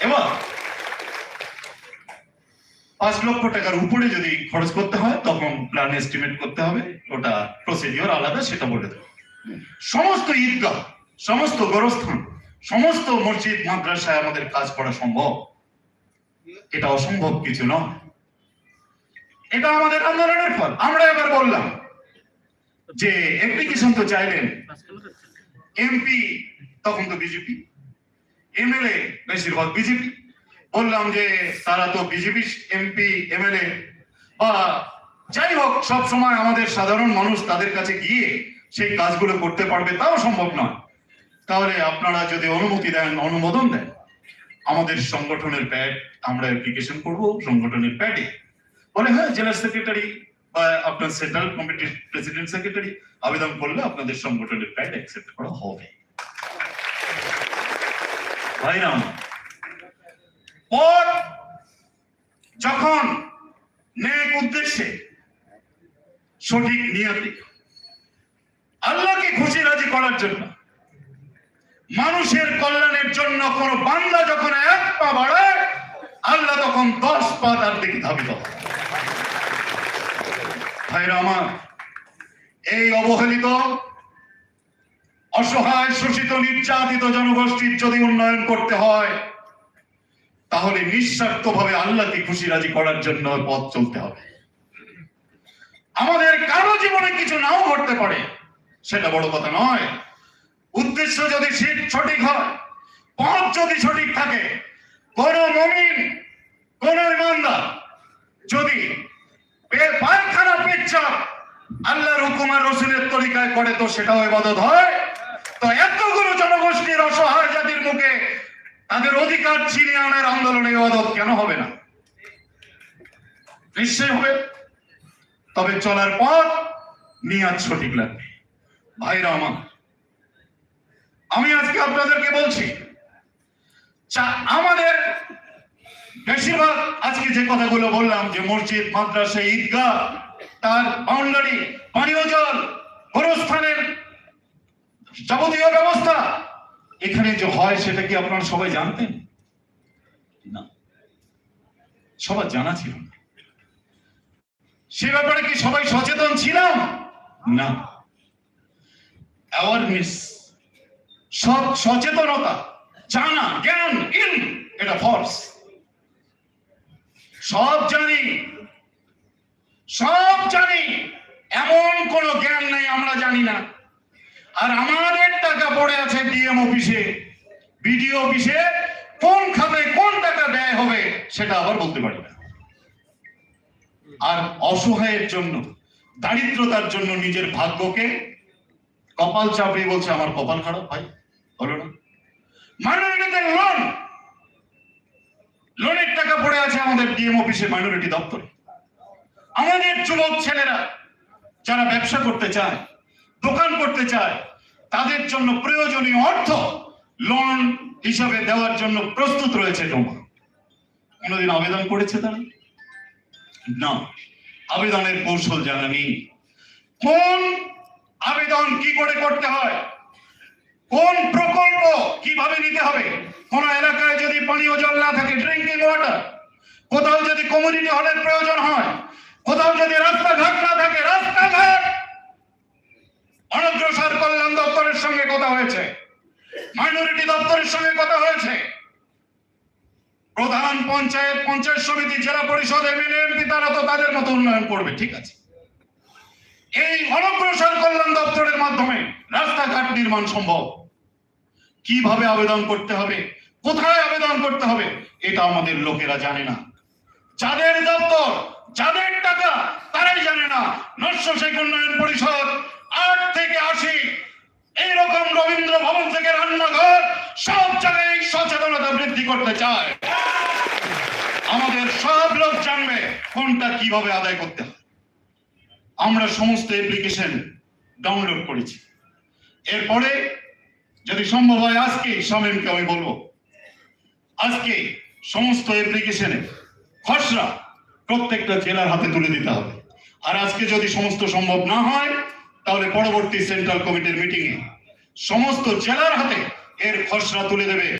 এবার 5 লক্ষ টাকার উপরে যদি খরচ করতে হয় তখন প্ল্যান এস্টিমেট করতে হবে, ওটা প্রসিডিওর আলাদা, সেটা বলে দেবো। সমস্ত ঈদগাহ, সমস্ত গোরস্থান, সমস্ত মসজিদ মাদ্রাসায় আমাদের কাজ করা সম্ভব, এটা অসম্ভব কিছু নয়। এটা আমাদের আন্দোলনের ফল। আমরা এবার বললাম যে অ্যাপ্লিকেশন তো চাইলেন, এমপি তখন তো বিজেপি, এমএলএ বেশিরভাগ বিজেপি, বললাম যে তারা তো বিজেপি এমপি এমএলএ বা যাই হোক, সব সময় আমাদের সাধারণ মানুষ তাদের কাছে গিয়ে সেই কাজগুলো করতে পারবে তাও সম্ভব নয়। তাহলে আপনারা যদি অনুমতি দেন, অনুমোদন দেন, আমাদের সংগঠনের প্যাড আমরা অ্যাপ্লিকেশন করব সংগঠনের প্যাডে, বলে হ্যাঁ জেলা সেক্রেটারি বা আপনার সেন্ট্রাল কমিটির প্রেসিডেন্ট সেক্রেটারি আবেদন করলে আপনাদের সংগঠনের প্যাড অ্যাকসেপ্ট করা হবে। ভাইরা পর যখন নেক উদ্দেশ্যে, সঠিক নিয়তে, আল্লাহকে খুশি রাজি করার জন্য, মানুষের কল্যাণের জন্য কোন বান্দা যখন 1 পা বাড়ায়, আল্লাহ তখন 10 পা তার দিকে ধাবিত হয়। ভাইরা আমার, এই অবহেলিত, অসহায়, শোষিত, নির্যাতিত জনগোষ্ঠীর যদি উন্নয়ন করতে হয়, তাহলে নিঃস্বার্থভাবে আল্লাহকে খুশি রাজি করার জন্য পথ চলতে হবে। আমাদের কারো জীবনে কিছু নাও ঘটতে পারে, সেটা বড় কথা নয়। উদ্দেশ্য যদি সঠিক হয়, পথ যদি সঠিক থাকে, কোন মুমিন, কোন ইমানদার যদি পায়খানা পেচ্ছাপ আল্লাহর হুকুম আর রাসূলের তরিকায় করে, তো সেটাও ইবাদত হয়। তো এতগুলো জনগোষ্ঠীর অসহায় জাতির মুখে তাদের অধিকার ছিনিয়ে আনার আন্দোলনে ইবাদত কেন হবে না? নিশ্চয় হবে। তবে চলার পথ নিয়ত সঠিক লাগবে। ভাইরা আমার, আমি আজকে আপনাদেরকে বলছি, আমাদের বেশিরভাগ আজকে যে কথাগুলো বললাম, যে মসজিদ, মাদ্রাসা, ঈদগাহ, তার বাউন্ডারি, পানীয় জল, গোরস্থানের যাবতীয় ব্যবস্থা এখানে যে হয়, সেটা কি আপনারা সবাই জানতেন? না, সবার জানা ছিল না। সে ব্যাপারে কি সবাই সচেতন ছিলাম? না। অ্যাওয়ারনেস, সচেতনতা, জানা, জ্ঞান, এটা ফোর্স। সব জানি, সব জানি, এমন কোন জ্ঞান নেই আমরা জানি না। আর আমাদের টাকা পড়ে আছে ডিএম অফিসে, বিডিও অফিসে, কোন খাতে কোন টাকা ব্যয় হবে সেটা আবার বলতে পারি না। আর অসহায়ের জন্য, দারিদ্রতার জন্য নিজের ভাগ্যকে কপাল চাপিয়ে বলছে আমার কপাল খারাপ। ভাই হলো না? মাইনরিটিদের লোনের টাকা পড়ে আছে আমাদের ডিএম অফিসে, মাইনরিটি দপ্তরে। আমাদের যুবক ছেলেরা যারা ব্যবসা করতে চায়, দোকান করতে চায়, তাদের জন্য প্রয়োজনীয় অর্থ লোন হিসাবে দেওয়ার জন্য প্রস্তুত রয়েছে জমা। কোনদিন আবেদন করেছে তারা? না, আবেদনের কৌশল জানা নেই। কোন আবেদন কি করে করতে হয়, কোন প্রকল্প কিভাবে নিতে হবে, কোন এলাকায় যদি পানীয় জল না থাকে, ড্রিঙ্কিং ওয়াটার, কোথাও যদি কমিউনিটি হলের প্রয়োজন হয়, কোথাও যদি রাস্তাঘাট না থাকে, রাস্তাঘাট, অনগ্রসর কল্যাণ দপ্তরের সঙ্গে কথা হয়েছে, মাইনরিটি দপ্তরের সঙ্গে কথা হয়েছে, প্রধান পঞ্চায়েত, পঞ্চায়েত সমিতি, জেলা পরিষদ, এমএলএ, এমপি, তারা তো তাদের মতো উন্নয়ন করবে, ঠিক আছে। এই অনগ্রসর কল্যাণ দপ্তরের মাধ্যমে রাস্তাঘাট নির্মাণ সম্ভব। কিভাবে আবেদন করতে হবে, কোথায় আবেদন করতে হবে, এটা আমাদের লোকেরা জানে না। যাদের দপ্তর, যাদের টাকা, তারাই জানে না। নস্য শেখ উন্নয়ন পরিষদ 8 থেকে 80 এইরকম রবীন্দ্র ভবন থেকে রান্নাঘর, সব জায়গায় সচেতনতা বৃদ্ধি করতে চায়। আমাদের সব লোক জানবে কোনটা কিভাবে আদায় করতে হয়। আমরা সমস্ত অ্যাপ্লিকেশন ডাউনলোড করেছি। এরপরে যদি সম্ভব হয়, আজকে শামীমকে আমি বলবো, আজকে সমস্ত অ্যাপ্লিকেশনের খসড়া প্রত্যেকটা জেলার হাতে তুলে দিতে হবে। আর আজকে যদি সমস্ত সম্ভব না হয়, তাহলে পরবর্তী সেন্ট্রাল কমিটির মিটিং এ সমস্ত জেলার হাতে এর খসড়া তুলে দেবে।